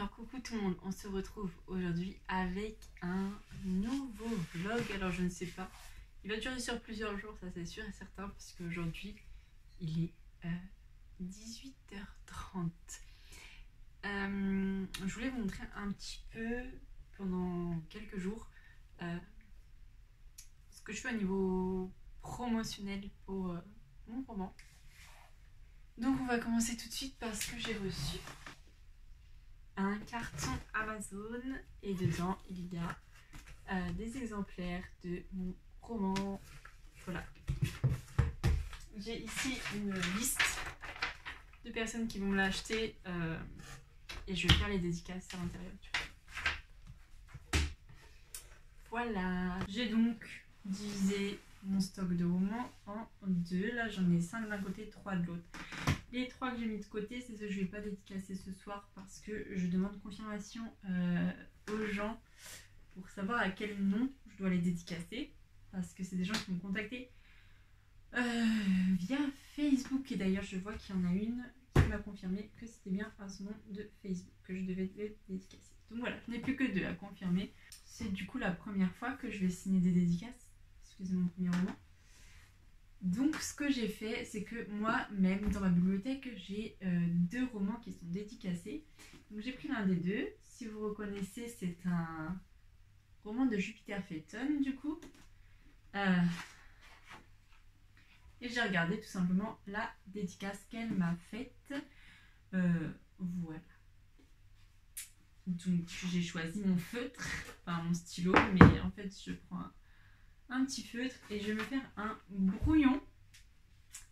Alors coucou tout le monde, on se retrouve aujourd'hui avec un nouveau vlog. Alors je ne sais pas, il va durer sur plusieurs jours, ça c'est sûr et certain, parce qu'aujourd'hui il est 18h30. Je voulais vous montrer un petit peu pendant quelques jours ce que je fais au niveau promotionnel pour mon roman. Donc on va commencer tout de suite parce que j'ai reçu un carton Amazon et dedans il y a des exemplaires de mon roman. Voilà, j'ai ici une liste de personnes qui vont me l'acheter et je vais faire les dédicaces à l'intérieur. Voilà, j'ai donc divisé mon stock de romans en deux. Là j'en ai 5 d'un côté, 3 de l'autre. Les 3 que j'ai mis de côté, c'est ceux que je ne vais pas dédicacer ce soir parce que je demande confirmation aux gens pour savoir à quel nom je dois les dédicacer. Parce que c'est des gens qui m'ont contacté via Facebook. Et d'ailleurs, je vois qu'il y en a une qui m'a confirmé que c'était bien à ce nom de Facebook que je devais les dédicacer. Donc voilà, je n'ai plus que 2 à confirmer. C'est du coup la première fois que je vais signer des dédicaces. Excusez mon premier roman. Donc ce que j'ai fait, c'est que moi-même dans ma bibliothèque j'ai 2 romans qui sont dédicacés. Donc j'ai pris l'un des 2. Si vous reconnaissez, c'est un roman de Jupiter Phaeton du coup. Et j'ai regardé tout simplement la dédicace qu'elle m'a faite. Voilà. Donc j'ai choisi mon feutre, enfin mon stylo, mais en fait je prends un petit feutre et je vais me faire un brouillon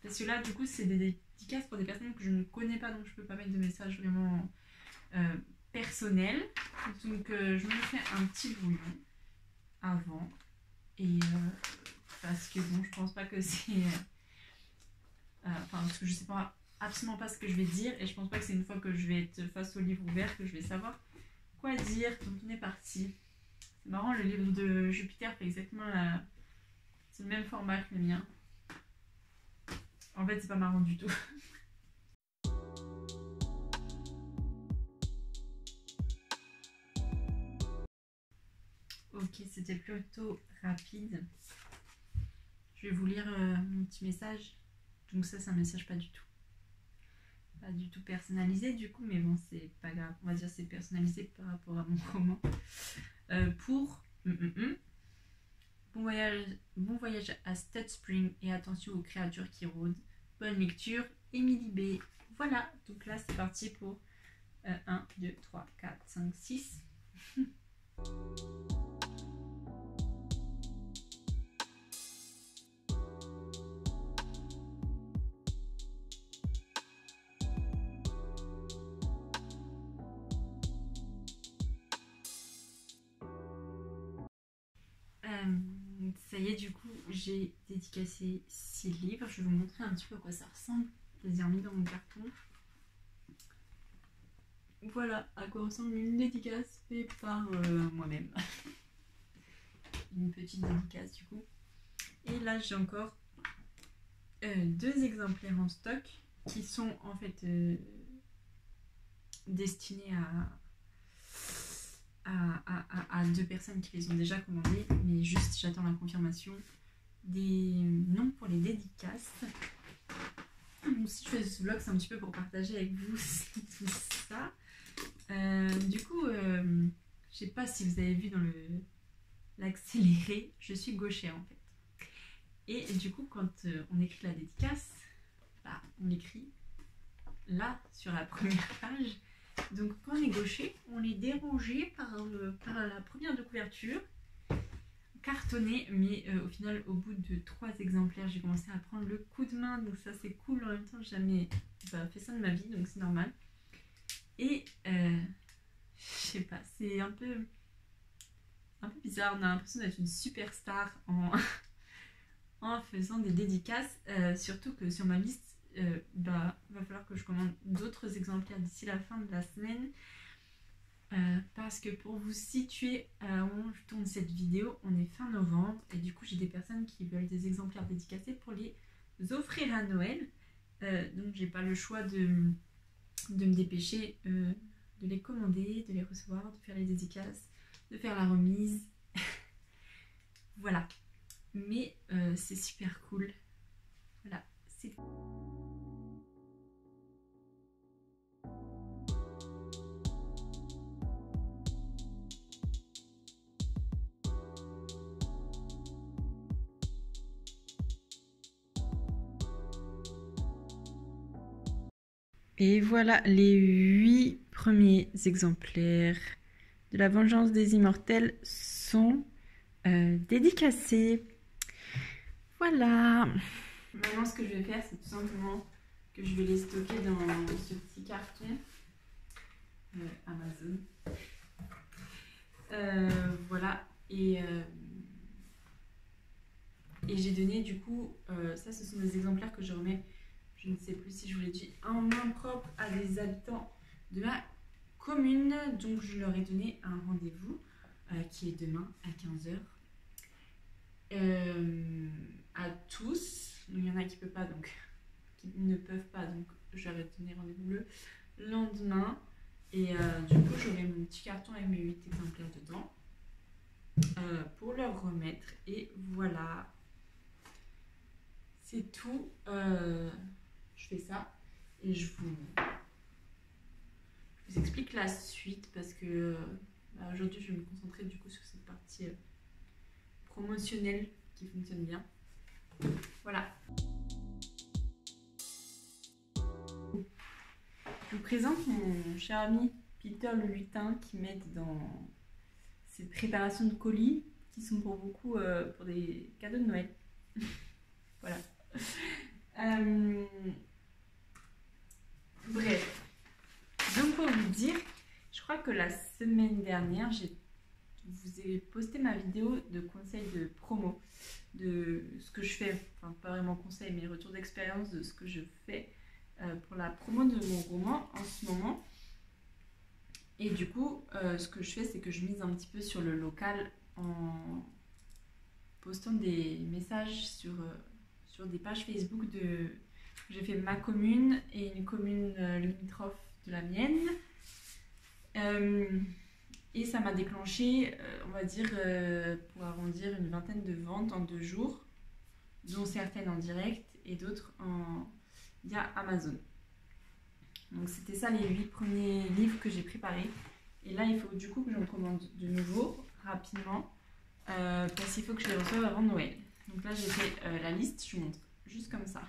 parce que là du coup c'est des dédicaces pour des personnes que je ne connais pas, donc je peux pas mettre de message vraiment personnel. Donc je me fais un petit brouillon avant et parce que bon, je pense pas que c'est enfin parce que je sais pas absolument pas ce que je vais dire et je pense pas que c'est une fois que je vais être face au livre ouvert que je vais savoir quoi dire. Donc on est parti. C'est marrant, le livre de Jupiter fait exactement c'est le même format que le mien. En fait, c'est pas marrant du tout. Ok, c'était plutôt rapide. Je vais vous lire mon petit message. Donc ça, c'est un message pas du tout personnalisé du coup, mais bon, c'est pas grave. On va dire c'est personnalisé par rapport à mon roman. Pour bon voyage à Stud Spring et attention aux créatures qui rôdent. Bonne lecture, Émilie B. Voilà, donc là c'est parti pour 1, 2, 3, 4, 5, 6. Ça y est, du coup, j'ai dédicacé 6 livres. Je vais vous montrer un petit peu à quoi ça ressemble. Je les ai remis dans mon carton. Voilà à quoi ressemble une dédicace faite par moi-même. Une petite dédicace du coup. Et là, j'ai encore 2 exemplaires en stock qui sont en fait destinés à 2 personnes qui les ont déjà commandés, mais juste j'attends la confirmation des noms pour les dédicaces. Donc si je fais ce vlog, c'est un petit peu pour partager avec vous tout ça. Du coup, je sais pas si vous avez vu dans l'accéléré, je suis gauchère en fait. Et du coup, quand on écrit la dédicace, bah, on l'écrit là sur la première page. Donc quand on est gaucher, on est dérangé par la première de couverture, cartonné, mais au final, au bout de 3 exemplaires, j'ai commencé à prendre le coup de main, donc ça c'est cool. En même temps, j'ai jamais fait ça de ma vie, donc c'est normal. Et je sais pas, c'est un peu bizarre, on a l'impression d'être une superstar en faisant des dédicaces, surtout que sur ma liste, va falloir que je commande d'autres exemplaires d'ici la fin de la semaine. Parce que pour vous situer au moment où je tourne cette vidéo, on est fin novembre et du coup j'ai des personnes qui veulent des exemplaires dédicacés pour les offrir à Noël. Donc j'ai pas le choix de me dépêcher de les commander, de les recevoir, de faire les dédicaces, de faire la remise. Voilà. Mais c'est super cool. Voilà, c'est... Et voilà les 8 premiers exemplaires de La Vengeance des Immortels sont dédicacés. Voilà. Maintenant, ce que je vais faire, c'est tout simplement que je vais les stocker dans ce petit carton Amazon. Voilà. Et j'ai donné du coup, ça ce sont des exemplaires que je remets, je ne sais plus si je vous l'ai dit, en main propre à des habitants de ma commune. Donc je leur ai donné un rendez-vous qui est demain à 15 h. À tous. Donc, il y en a qui peuvent pas, donc qui ne peuvent pas, donc je leur ai donné rendez-vous le lendemain. Et du coup j'aurai mon petit carton avec mes 8 exemplaires dedans pour leur remettre. Et voilà. C'est tout. Je fais ça et je vous explique la suite parce que aujourd'hui je vais me concentrer du coup sur cette partie promotionnelle qui fonctionne bien. Voilà. Je vous présente mon cher ami Peter le lutin qui m'aide dans ces préparations de colis qui sont pour beaucoup pour des cadeaux de Noël. Voilà. Bref, donc pour vous dire, je crois que la semaine dernière, je vous ai posté ma vidéo de conseil de promo, de ce que je fais, enfin pas vraiment conseil, mais retour d'expérience de ce que je fais pour la promo de mon roman en ce moment. Et du coup, ce que je fais, c'est que je mise un petit peu sur le local en postant des messages sur des pages Facebook de... J'ai fait ma commune et une commune limitrophe de la mienne. Et ça m'a déclenché, on va dire, pour arrondir, une vingtaine de ventes en 2 jours, dont certaines en direct et d'autres via Amazon. Donc c'était ça les 8 premiers livres que j'ai préparés. Et là, il faut du coup que j'en commande de nouveau, rapidement, parce qu'il faut que je les reçoive avant Noël. Donc là, j'ai fait la liste, je vous montre juste comme ça.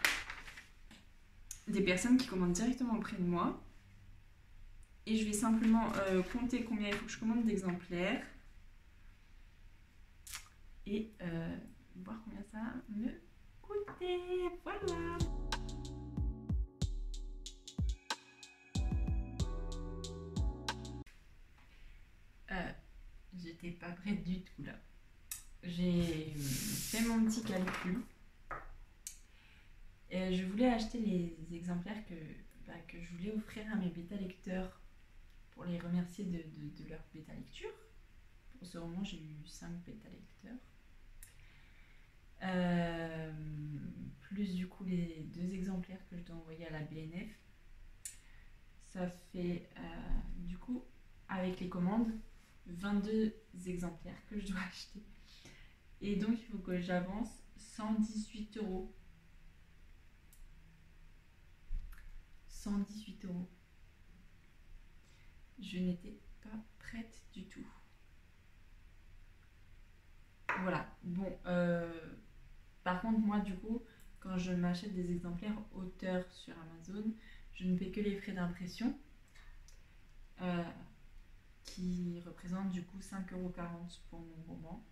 Des personnes qui commandent directement auprès de moi. Et je vais simplement compter combien il faut que je commande d'exemplaires. Et voir combien ça va me coûter. Voilà. J'étais pas prête du tout là. J'ai fait mon petit calcul. Et je voulais acheter les exemplaires que je voulais offrir à mes bêta lecteurs pour les remercier de leur bêta lecture. Pour ce roman, j'ai eu 5 bêta lecteurs. Plus du coup les 2 exemplaires que je dois envoyer à la BNF. Ça fait du coup, avec les commandes, 22 exemplaires que je dois acheter. Et donc il faut que j'avance 118 €. 118 €. Je n'étais pas prête du tout. Voilà. Bon, par contre, moi, du coup, quand je m'achète des exemplaires auteurs sur Amazon, je ne paie que les frais d'impression qui représentent du coup 5,40 € pour mon roman.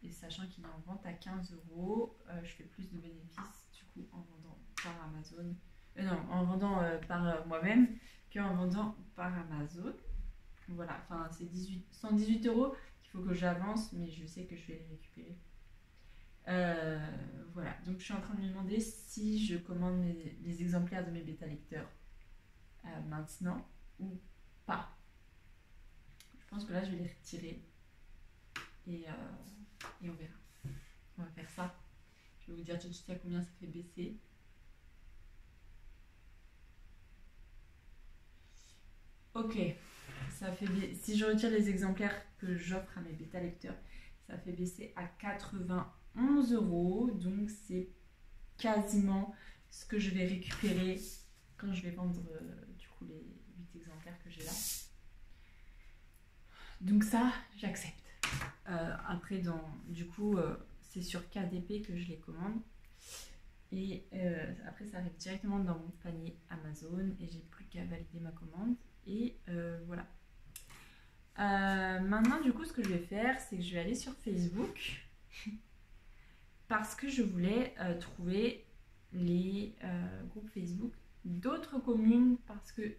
Et sachant qu'il est en vente à 15 €, je fais plus de bénéfices du coup en vendant par Amazon. En vendant par moi-même qu'en vendant par Amazon. Voilà, enfin c'est 118 € qu'il faut que j'avance, mais je sais que je vais les récupérer. Voilà, donc je suis en train de me demander si je commande les exemplaires de mes bêta lecteurs maintenant ou pas. Je pense que là je vais les retirer et on verra. On va faire ça. Je vais vous dire tout de suite à combien ça fait baisser. Ok, ça fait si je retire les exemplaires que j'offre à mes bêta lecteurs, ça fait baisser à 91 €. Donc c'est quasiment ce que je vais récupérer quand je vais vendre du coup les 8 exemplaires que j'ai là. Donc ça, j'accepte. Après, du coup, c'est sur KDP que je les commande. Et après, ça arrive directement dans mon panier Amazon et j'ai plus qu'à valider ma commande. Et voilà. Maintenant, du coup, ce que je vais faire, c'est que je vais aller sur Facebook parce que je voulais trouver les groupes Facebook d'autres communes parce que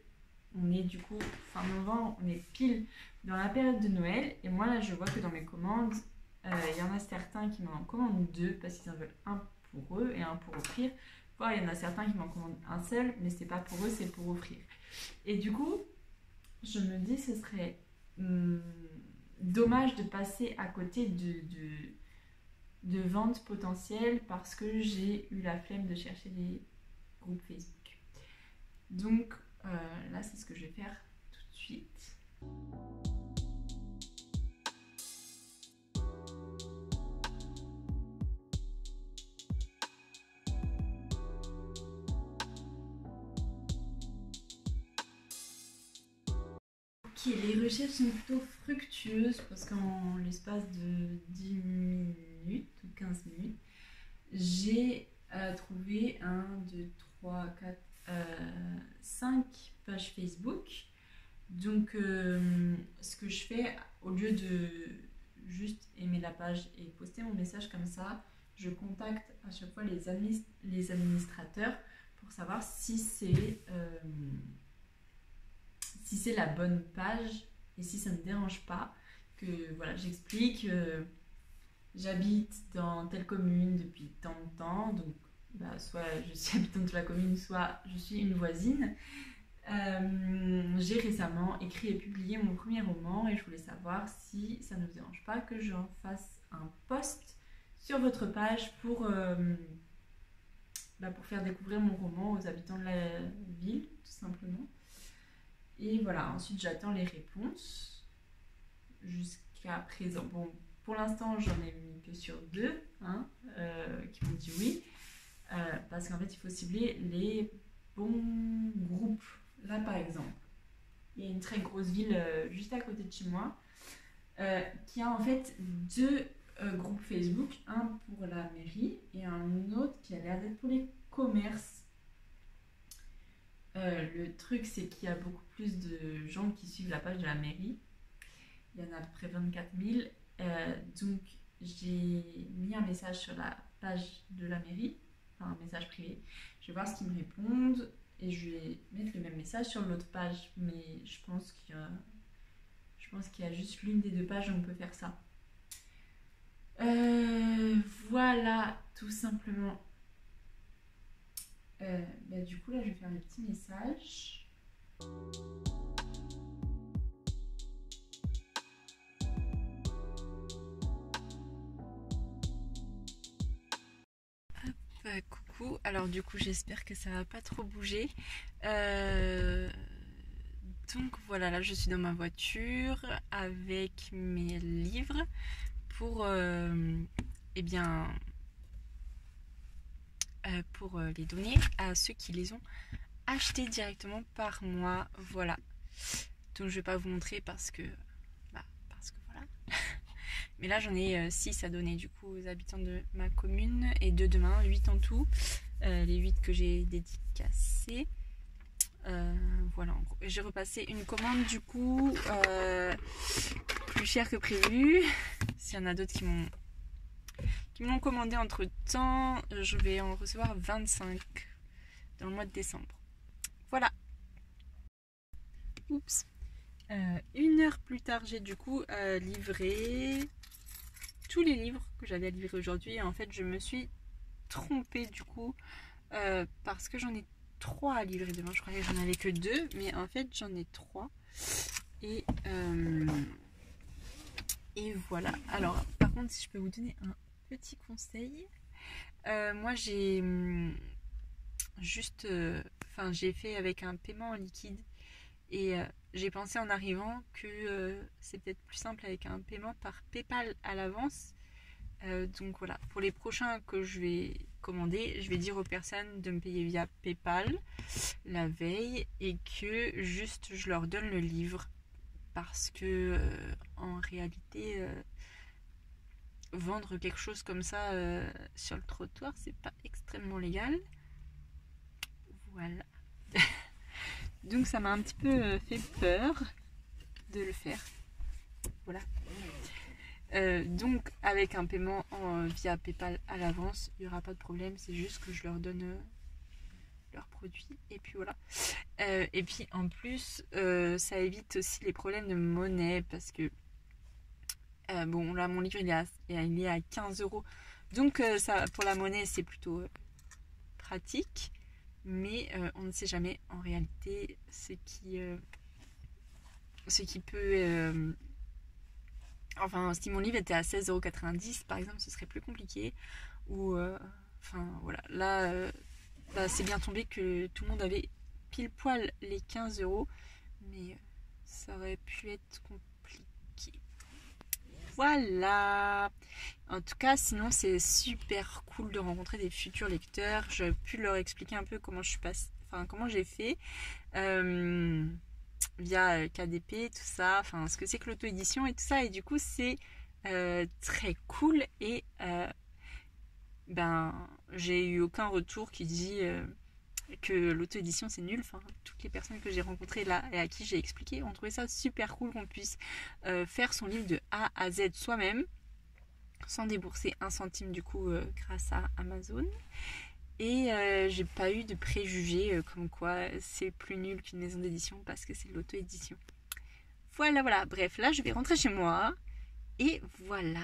on est du coup fin novembre, on est pile dans la période de Noël et moi là je vois que dans mes commandes il y en a certains qui m'en commandent 2 parce qu'ils en veulent un pour eux et un pour offrir, voire il y en a certains qui m'en commandent un seul mais c'est pas pour eux, c'est pour offrir. Et du coup je me dis ce serait dommage de passer à côté de ventes potentielles parce que j'ai eu la flemme de chercher les groupes Facebook. Donc là, c'est ce que je vais faire tout de suite. Ok, les recherches sont plutôt fructueuses parce qu'en l'espace de 10 minutes ou 15 minutes, j'ai trouvé 1, 2, 3, 4, 5 pages Facebook. Donc ce que je fais, au lieu de juste aimer la page et poster mon message comme ça, je contacte à chaque fois les administrateurs pour savoir si c'est la bonne page et si ça ne me dérange pas que voilà, j'explique j'habite dans telle commune depuis tant de temps, donc soit je suis habitante de la commune, soit je suis une voisine. J'ai récemment écrit et publié mon premier roman et je voulais savoir si ça ne vous dérange pas que j'en fasse un post sur votre page pour faire découvrir mon roman aux habitants de la ville, tout simplement. Et voilà, ensuite j'attends les réponses jusqu'à présent. Bon, pour l'instant j'en ai mis que sur 2 qui m'ont dit oui, parce qu'en fait il faut cibler les bons groupes. Là par exemple, il y a une très grosse ville juste à côté de chez moi qui a en fait 2 groupes Facebook, un pour la mairie et un autre qui a l'air d'être pour les commerces. Le truc c'est qu'il y a beaucoup plus de gens qui suivent la page de la mairie, il y en a à peu près 24 000, donc j'ai mis un message sur la page de la mairie, enfin un message privé, je vais voir ce qu'ils me répondent et je vais mettre le même message sur l'autre page, mais je pense qu'il y a juste l'une des 2 pages où on peut faire ça. Voilà, tout simplement. Du coup là je vais faire le petit message. Coucou, alors du coup j'espère que ça va pas trop bouger. Donc voilà, là je suis dans ma voiture avec mes livres pour pour les donner à ceux qui les ont achetés directement par moi. Voilà, donc je vais pas vous montrer parce que voilà. Mais là j'en ai 6 à donner du coup aux habitants de ma commune et 2 demain, 8 en tout, les 8 que j'ai dédicacés. Voilà, en gros. J'ai repassé une commande du coup plus chère que prévu. S'il y en a d'autres qui m'ont commandé entre temps, je vais en recevoir 25 dans le mois de décembre. Voilà. Oups. 1 heure plus tard, j'ai du coup livré tous les livres que j'avais à livrer aujourd'hui. En fait, je me suis trompée du coup parce que j'en ai 3 à livrer demain. Je croyais que j'en avais que 2, mais en fait j'en ai 3. Et voilà. Alors, par contre, si je peux vous donner un petit conseil, moi j'ai j'ai fait avec un paiement en liquide Et j'ai pensé en arrivant que c'est peut-être plus simple avec un paiement par PayPal à l'avance. Donc voilà, pour les prochains que je vais commander, je vais dire aux personnes de me payer via PayPal la veille et que juste je leur donne le livre parce que en réalité vendre quelque chose comme ça sur le trottoir, c'est pas extrêmement légal. Voilà. Donc ça m'a un petit peu fait peur de le faire. Voilà. Donc avec un paiement via PayPal à l'avance, il n'y aura pas de problème, c'est juste que je leur donne leurs produits et puis voilà. Et puis en plus, ça évite aussi les problèmes de monnaie parce que bon là mon livre il est à 15 €. Donc ça, pour la monnaie c'est plutôt pratique, mais on ne sait jamais en réalité ce qui peut... Enfin, si mon livre était à 16,90 € par exemple, ce serait plus compliqué. Ou, enfin, voilà. Là, c'est bien tombé que tout le monde avait pile poil les 15 €. Mais ça aurait pu être compliqué. Voilà. En tout cas, sinon, c'est super cool de rencontrer des futurs lecteurs. J'ai pu leur expliquer un peu comment je suis passée, enfin, comment j'ai fait. Via KDP, tout ça, enfin ce que c'est que l'auto-édition et tout ça, et du coup c'est très cool et ben j'ai eu aucun retour qui dit que l'auto-édition c'est nul. Enfin, toutes les personnes que j'ai rencontrées là et à qui j'ai expliqué ont trouvé ça super cool qu'on puisse faire son livre de A à Z soi-même sans débourser un centime du coup grâce à Amazon. Et j'ai pas eu de préjugés comme quoi c'est plus nul qu'une maison d'édition parce que c'est de l'auto-édition. Voilà, bref, là je vais rentrer chez moi. Et voilà.